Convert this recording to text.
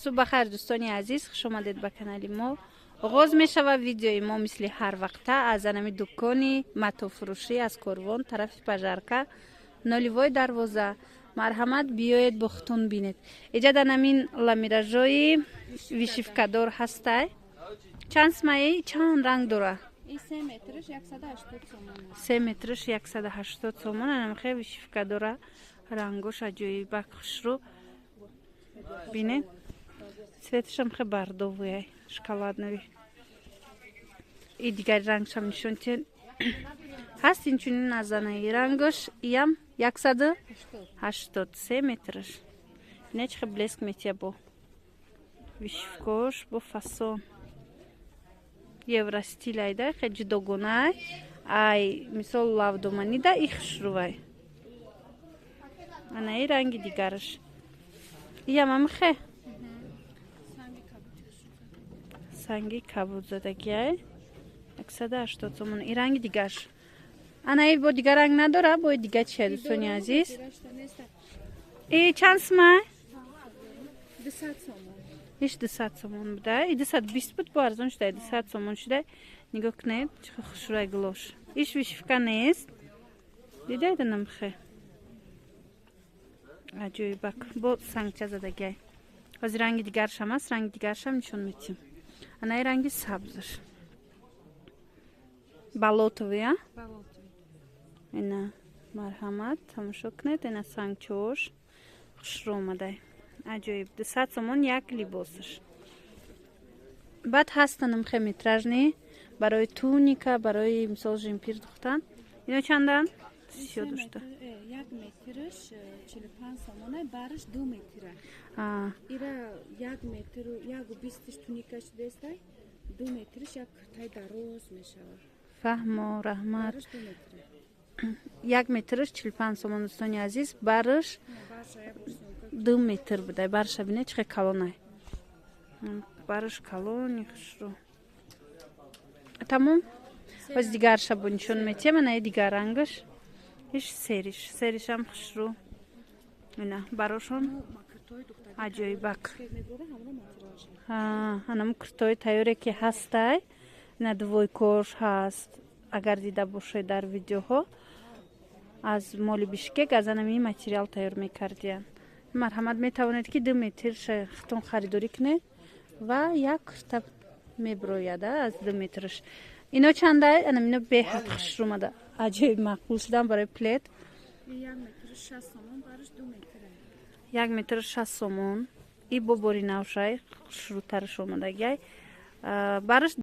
صبح خیر دوستانی عزیز، خوش آمدید به کانال ما. آغاز می شود ویدیوی ما مثل هر وقت از انمی دکانی متو فروشی از کاروان طرف پژارکا نالیوای دروازه. مرحمت بیاید بختون بینید. اینجا در نمین لامیراژوی ویشیفکادور هسته. چند سمایی چند رنگ داره؟ این 3 مترش 180 تومان. 3 مترش 180 تومان. انم خیلی ویشیفکادور رنگش عجیب خوش رو بینید. цветش هم خیلی بردویه شکلاتنوی. این دیگر رنگش هم نشون تین هست اینچونی نزنه. این رنگش ایم 180 3 مترش. نه چه بلسک میتیه با ویشفکوش با فاسون یوراستیل ایده خیلی جداگونه ای مثال لابدومانی ده ایخش روی. انا این رنگی دیگرش ایم هم خیلی سنگی کبود زدگیه 180 تومان. این رنگ دیگرش انا ای با دیگر رنگ نداره. با دیگر چیه دوستانی عزیز؟ ای چند سمه؟ 200 تومان. ایش 200 تومان بوده. ای 220 بود با ارزان شده. 200 تومان شده. نگاه کنید چه خوش روی گلوش. ایش ویشفکا نیست. دیده ایدنم خیلی عجیب بک با سنگچه زدگیه. از رنگ دیگرش هم هست. رنگ دیگرش هم نشون میتیم. انا ای رنگی سبزش بالوتوی ها؟ بالوتوی. اینا مرحمت تماشا کنید. اینا سنگچوش خوش رو اومده. عجیب 200 تومان یک لباسش. بعد هستنم خیلی میتراژ نی برای تونیکا برای مثال جمپیر دختن. اینا چندن؟ 32 تا. 1 مترش 45 تومانه. برش 2 متره. ایرا 1 متر و 20 تونیکاش دسته 2 مترش یک تای دراز میشه. فهم و رحمت. برش 2 متره. 1 مترش 45 تومان دوستانی عزیز. برش 2 متر بوده. برش بینه چه کلونه. برش کلونی خوش رو. تمام. از دیگر شب نشون میتیم. من ای دیگر رنگش ایش سریش هم خوش رو. اینا براشون عجیبک. هنم کرتای تایوری که هسته. اینا دوی کورش هست. اگر دیده باشه در ویدیوها از مال بیشکک از انمی ماتریال تایور میکردین. مرحمت میتوانید که 2 متر ختون خریداری کنید و یک کرتاب میبرویده از 2 مترش. اینا چنده؟ اینا به حد خوش رو اومده. عجیب مقبول شدن برای پلیت. 1 متر 60 تومان. برش 2 متره. 1 متر 60 تومان. ای ببری نوشای خوش رو ترش اومده گی. برش